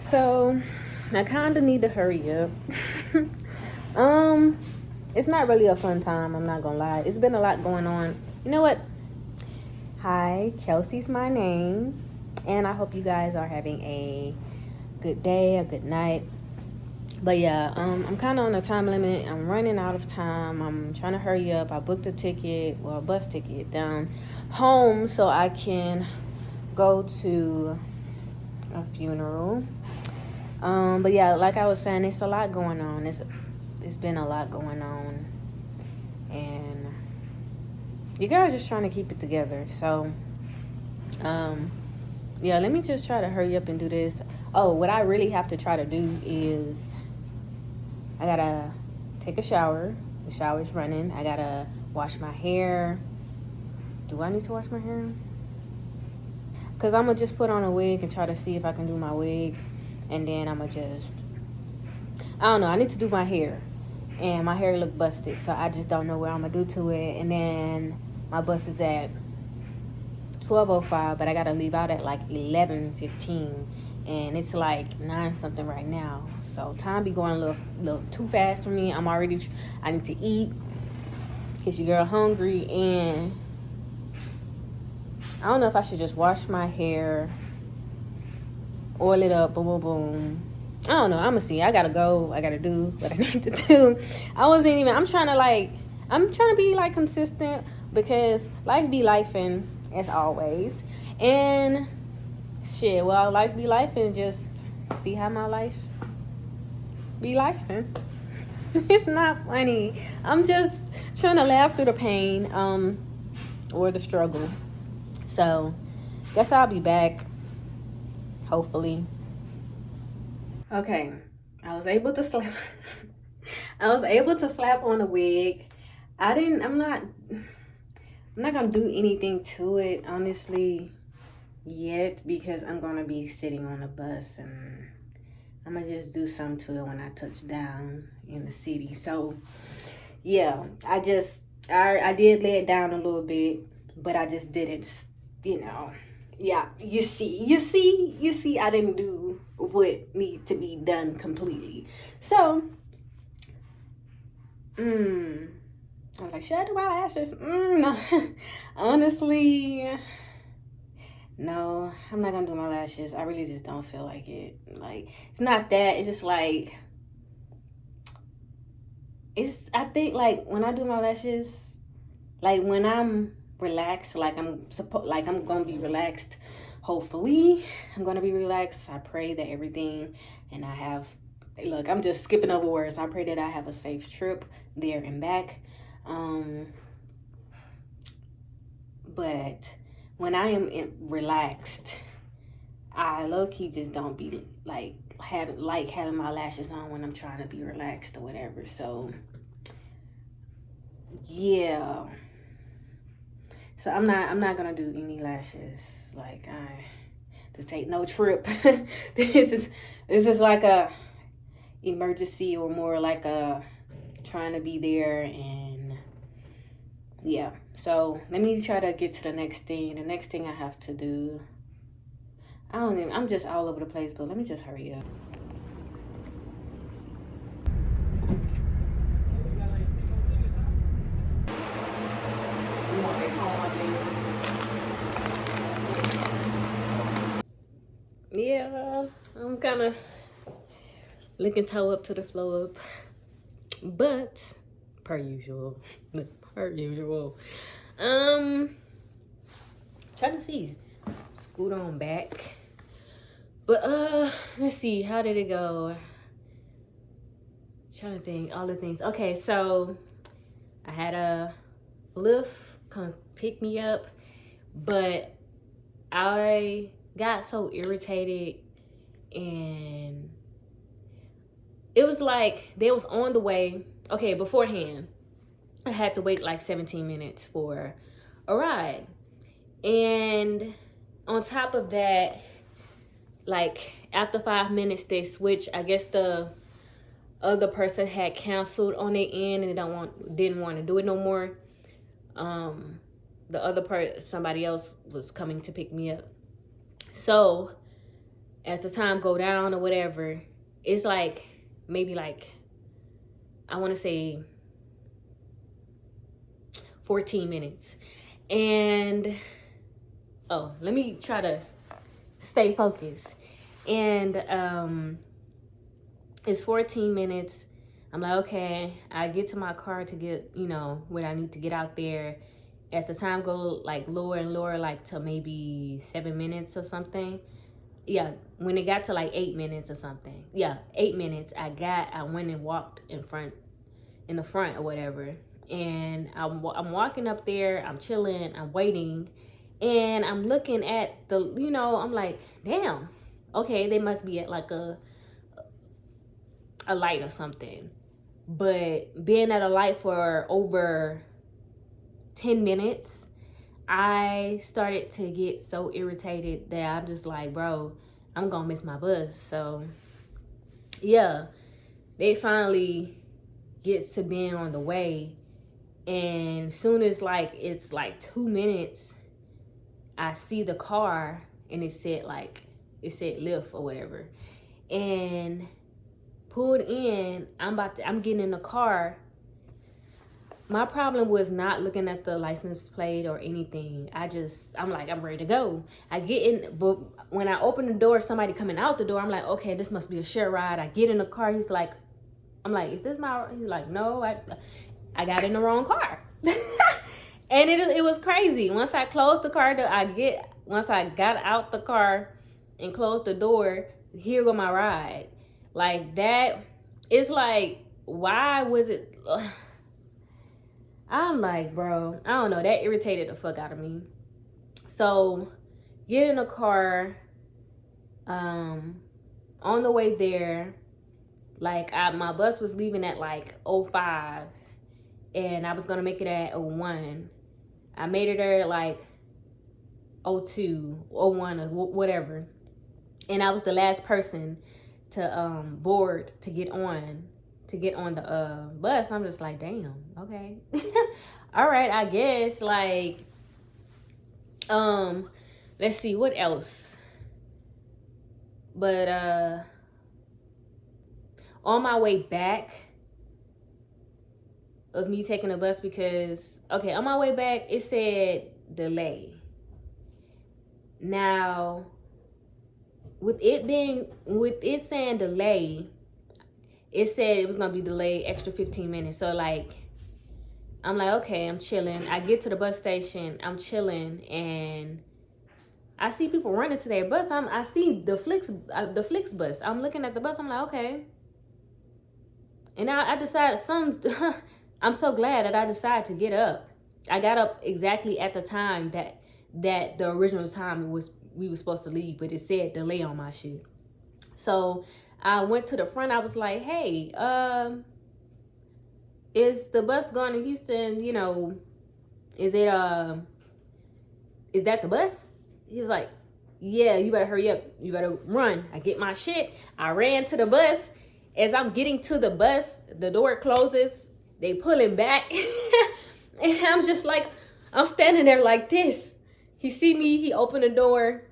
So I kind of need to hurry up. um, it's not really a fun time. I'm not gonna lie. It's been a lot going on. You know what? Hi, Kelsey's my name, and I hope you guys are having a good day, a good night. But yeah, I'm kind of on a time limit. I'm running out of time. I'm trying to hurry up. I booked a bus ticket down home so I can go to a funeral. But yeah, like I was saying, it's a lot going on. It's been a lot going on, and you guys are just trying to keep it together. So, um, yeah, let me just try to hurry up and do this. Oh, what I really have to try to do is I gotta take a shower. The shower's running. I gotta wash my hair. Do I need to wash my hair? Cause I'm gonna just put on a wig and try to see if I can do my wig, and then I'm gonna just I don't know. I need to do my hair, and my hair look busted, so I just don't know what I'm gonna do to it. And then my bus is at 12:05, but I gotta leave out at like 11:15, and it's like 9 something right now. So time be going a little too fast for me. I need to eat, cause your girl hungry, and I don't know if I should just wash my hair, oil it up, boom, boom, boom. I don't know. I'm gonna see. I gotta go. I gotta do what I need to do. I'm trying to be like consistent because life be lifing as always. And shit, well, life be life and just see how my life be lifing. It's not funny. I'm just trying to laugh through the pain, or the struggle. So, guess I'll be back, hopefully. Okay, I was able to slap. I was able to slap on a wig. I didn't. I'm not gonna do anything to it, honestly, yet because I'm gonna be sitting on the bus and I'm gonna just do something to it when I touch down in the city. So yeah, I did lay it down a little bit, but I just didn't. You know, yeah. You see. I didn't do what need to be done completely. So, I was like, should I do my lashes? No. Honestly, no, I'm not gonna do my lashes. I really just don't feel like it. Like, it's not that. It's just like I think like when I do my lashes, like when I'm relaxed, like I'm gonna be relaxed. Hopefully, I'm gonna be relaxed. I pray that everything, and I have. Look, I'm just skipping over words. I pray that I have a safe trip there and back. Um, but when I am relaxed, I low key just don't be having my lashes on when I'm trying to be relaxed or whatever. So yeah. So I'm not gonna do any lashes. Like this ain't no trip. this is this is like a emergency or more like a trying to be there and yeah. So let me try to get to the next thing. The next thing I have to do. I'm just all over the place, but let me just hurry up. Yeah, I'm kind of looking toe up to the flow up, but per usual, per usual. Um, trying to see, scoot on back, but let's see, how did it go? Trying to think all the things. Okay, so I had a Lyft come pick me up, but I got so irritated and it was like they was on the way. Okay, beforehand, I had to wait like 17 minutes for a ride. And on top of that, like after 5 minutes they switched. I guess the other person had canceled on their end and didn't want to do it no more. Um the other somebody else was coming to pick me up. So as the time go down or whatever, it's like maybe like, I want to say 14 minutes. And let me try to stay focused. And it's 14 minutes. I'm like, okay, I get to my car to get, where I need to get out there. As the time go like lower and lower, like to maybe 7 minutes or something. Yeah, when it got to like 8 minutes or something. Yeah, 8 minutes. I went and walked in the front or whatever. And I'm walking up there. I'm chilling. I'm waiting, and I'm looking at the, I'm like, damn. Okay, they must be at like a light or something. But being at a light for over 10 minutes, I started to get so irritated that I'm just like, bro, I'm gonna miss my bus. So yeah, they finally get to being on the way, and soon as like it's like 2 minutes, I see the car, and it said Lyft or whatever, and pulled in. I'm getting in the car. My problem was not looking at the license plate or anything. I'm like, I'm ready to go. I get in, but when I open the door, somebody coming out the door, I'm like, okay, this must be a share ride. I get in the car. He's like, I'm like, is this my? He's like, no, I got in the wrong car. And it was crazy. Once I closed the car, once I got out the car and closed the door, here go my ride. Like that, it's like, why was it? I'm like, bro, I don't know. That irritated the fuck out of me. So, get in the car. On the way there, like my bus was leaving at like 05, and I was gonna make it at 01. I made it there at like 02, 01, or whatever, and I was the last person to board to get on the bus. I'm just like, damn, okay. All right, I guess. Like, let's see what else. But on my way back of me taking the bus, because on my way back it said delay. Now with it saying delay, it said it was gonna be delayed extra 15 minutes. So like, I'm like, okay, I'm chilling. I get to the bus station, I'm chilling, and I see people running to their bus. I see the Flix bus. I'm looking at the bus. I'm like, okay. And I decided I'm so glad that I decided to get up. I got up exactly at the time that the original time we were supposed to leave, but it said delay on my shit. So I went to the front. I was like, hey, is the bus going to Houston? Is that the bus? He was like, yeah, you better hurry up. You better run. I get my shit. I ran to the bus. As I'm getting to the bus, the door closes. They pulling back. And I'm just like, I'm standing there like this. He see me. He opened the door.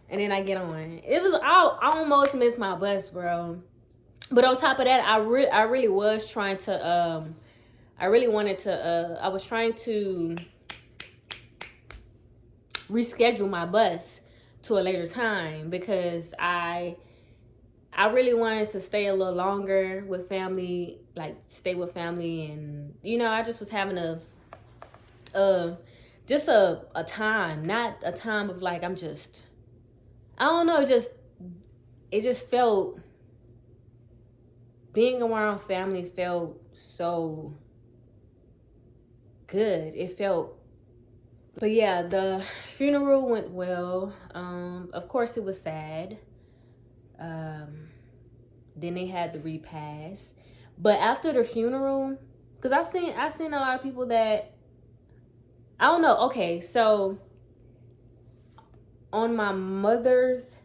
And then I get on. I almost missed my bus, bro. But on top of that, I really was trying to, I was trying to reschedule my bus to a later time, because I really wanted to stay a little longer with family, like stay with family, and I just was having a time, not a time of like, I don't know, it just felt, being around family felt so good. It felt, but yeah, the funeral went well. Of course it was sad. Then they had the repast. But after the funeral, because I seen a lot of people that, I don't know. Okay, so on my mother's,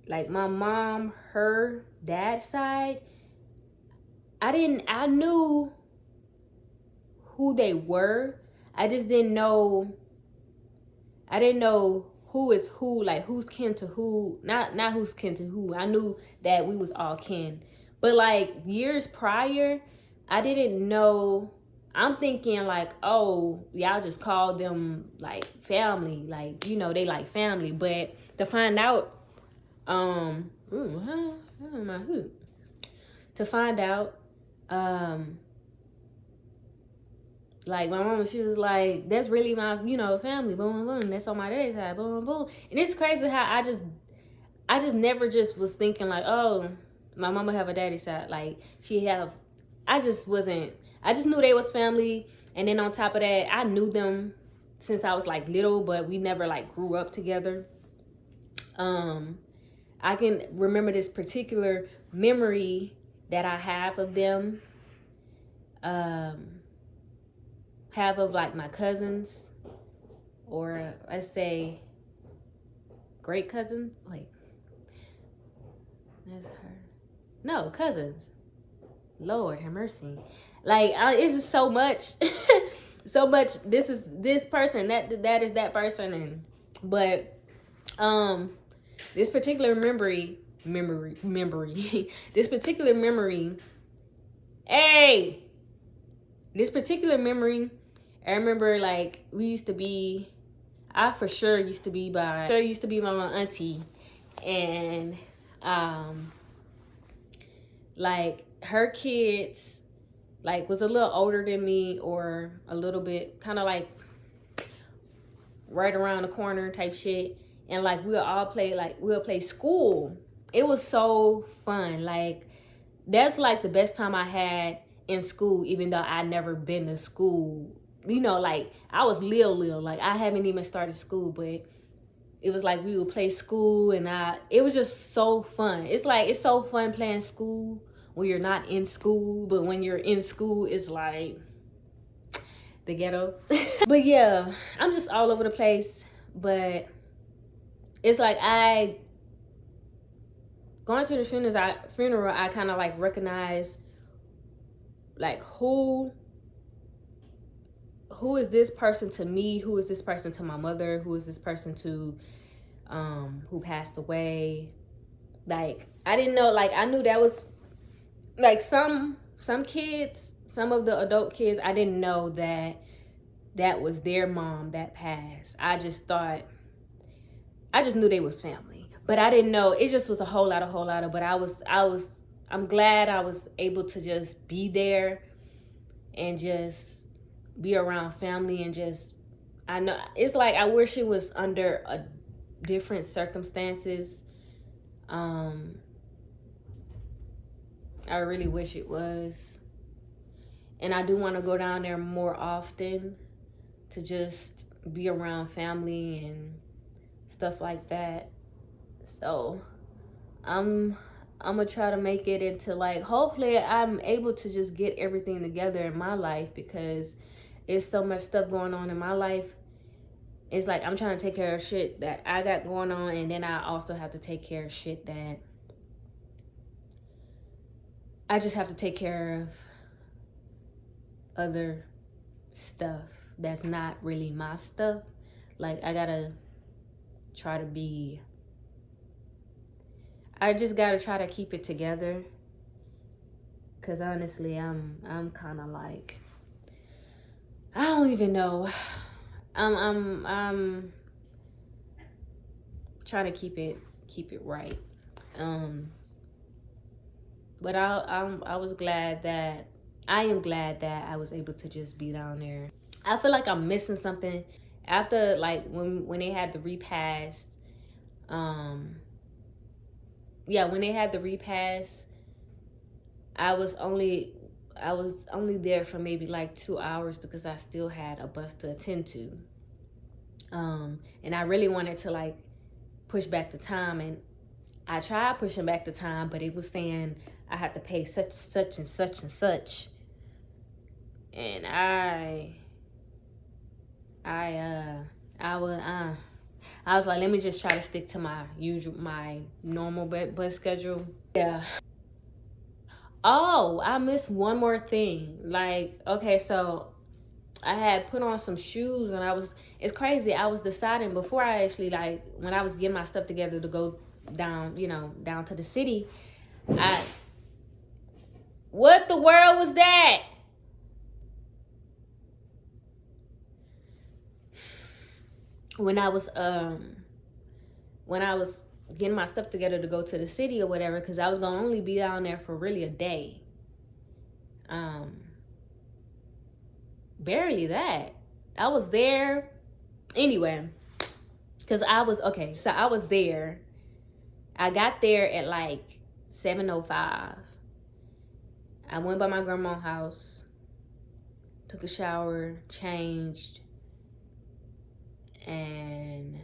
like my mom, her dad's side, I knew who they were. I just didn't know who is who, like who's kin to who, not who's kin to who. I knew that we was all kin, but like years prior, I didn't know. I'm thinking like, oh, y'all just called them like family, like, you know, they like family. But to find out, my hoop. To find out, like my mama, she was like, that's really my, you know, family, boom, boom, that's on my daddy's side, boom, boom. And it's crazy how I just never just was thinking like, oh, my mama have a daddy side, like she have, I just knew they was family. And then on top of that, I knew them since I was like little, but we never like grew up together. I can remember this particular memory that I have of them, have of like my cousins, or let's say great cousins. Wait, that's her. No, cousins. Lord have mercy. Like it's just so much, so much. This is this person. That is that person. And but this particular memory. This particular memory. Hey, this particular memory. I remember like we used to be. I for sure used to be by. Used to be my auntie, and like her kids like was a little older than me, or a little bit kind of like right around the corner type shit. And like we'll play school. It was so fun. Like that's like the best time I had in school, even though I never been to school. You know, like I was little, like I haven't even started school, but it was like we would play school, and it was just so fun. It's like it's so fun playing school when you're not in school, but when you're in school, it's like the ghetto. But yeah, I'm just all over the place. But it's like going to the funeral, I kind of like recognize like who is this person to me, who is this person to my mother, who is this person to who passed away. Like I didn't know, like I knew that was like some kids, some of the adult kids, I didn't know that was their mom that passed. I just knew they was family, but I didn't know. It just was a whole lot of, but I'm glad I was able to just be there and just be around family. And just, I know it's like, I wish it was under a different circumstances. I really wish it was. And I do want to go down there more often to just be around family and stuff like that. So I'm gonna try to make it into like, hopefully I'm able to just get everything together in my life, because it's so much stuff going on in my life. It's like I'm trying to take care of shit that I got going on, and then I also have to take care of shit that I just have to take care of, other stuff that's not really my stuff. Like I just gotta try to keep it together, because honestly I'm kind of like, I don't even know. I'm trying to keep it right. But I am glad that I was able to just be down there. I feel like I'm missing something after, like when they had the repast. When they had the repast, I was only there for maybe like 2 hours, because I still had a bus to attend to. And I really wanted to like push back the time, and I tried pushing back the time, but it was saying I had to pay such and such. And I was like, let me just try to stick to my normal bus schedule. Yeah. Oh, I missed one more thing. Like, okay, so I had put on some shoes, and it's crazy. I was deciding before I actually, like, when I was getting my stuff together to go down, down to the city, what the world was that? When I was getting my stuff together to go to the city or whatever, because I was gonna only be down there for really a day. Barely that. I was there anyway, because I was there. I got there at like 7:05. I went by my grandma's house, took a shower, changed, and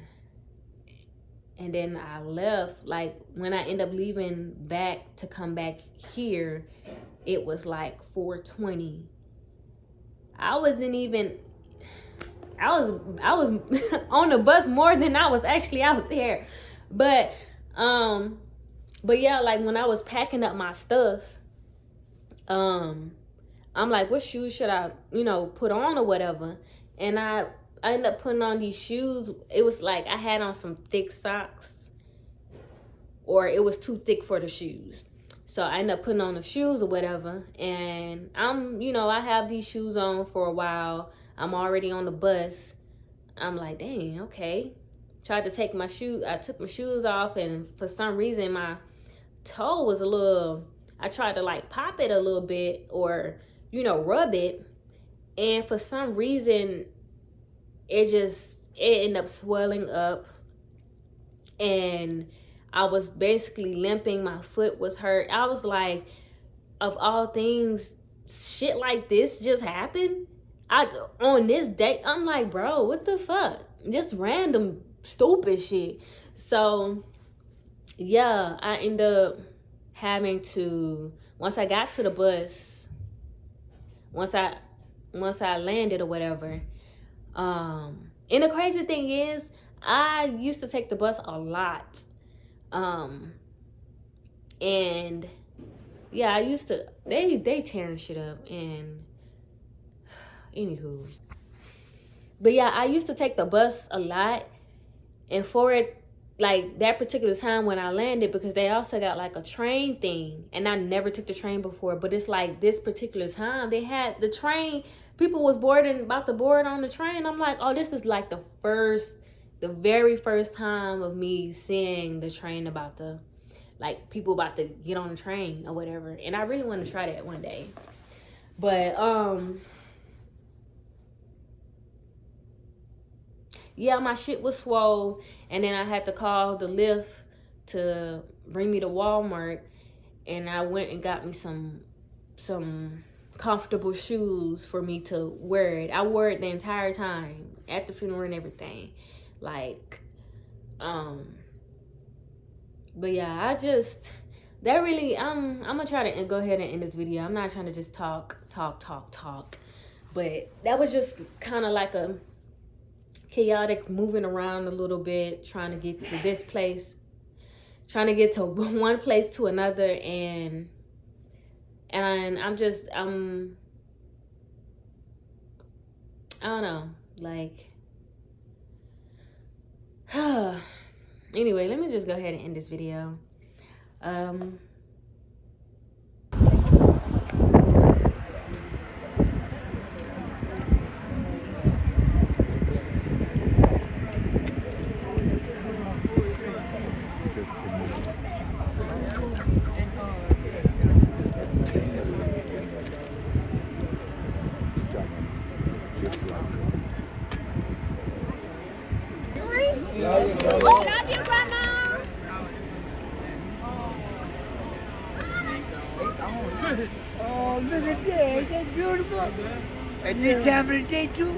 then I left. Like, when I ended up leaving back to come back here, it was like 4:20. I was on the bus more than I was actually out there. But yeah, like, when I was packing up my stuff, I'm like, what shoes should I, put on or whatever? And I ended up putting on these shoes. It was like I had on some thick socks, or it was too thick for the shoes. So I ended up putting on the shoes or whatever. And I have these shoes on for a while. I'm already on the bus. I'm like, dang, okay. Tried to take my shoes. I took my shoes off, and for some reason my toe was I tried to like pop it a little bit, or, rub it. And for some reason, it ended up swelling up, and I was basically limping. My foot was hurt. I was like, of all things, shit like this just happened on this day. I'm like, bro, what the fuck? Just random stupid shit. So yeah, I ended up having to, once I got to the bus, once I landed or whatever, and the crazy thing is, I used to take the bus a lot. And yeah, I used to, they tearing shit up, and anywho. But yeah, I used to take the bus a lot, and for it, like, that particular time when I landed, because they also got like a train thing, and I never took the train before, but it's like this particular time they had the train, people was about to board on the train. I'm like, oh, this is like the very first time of me seeing the train people about to get on the train or whatever. And I really want to try that one day. But yeah, my shit was swole, and then I had to call the Lyft to bring me to Walmart, and I went and got me some comfortable shoes for me to wear it. I wore it the entire time at the funeral and everything. Like, but yeah, I'm gonna try to go ahead and end this video. I'm not trying to just talk, but that was just kind of like a chaotic moving around a little bit, trying to get to this place, trying to get to one place to another, and I don't know, like, anyway, let me just go ahead and end this video. Love you, Grandma. Oh, look at that. That's beautiful. At this time of the day, too.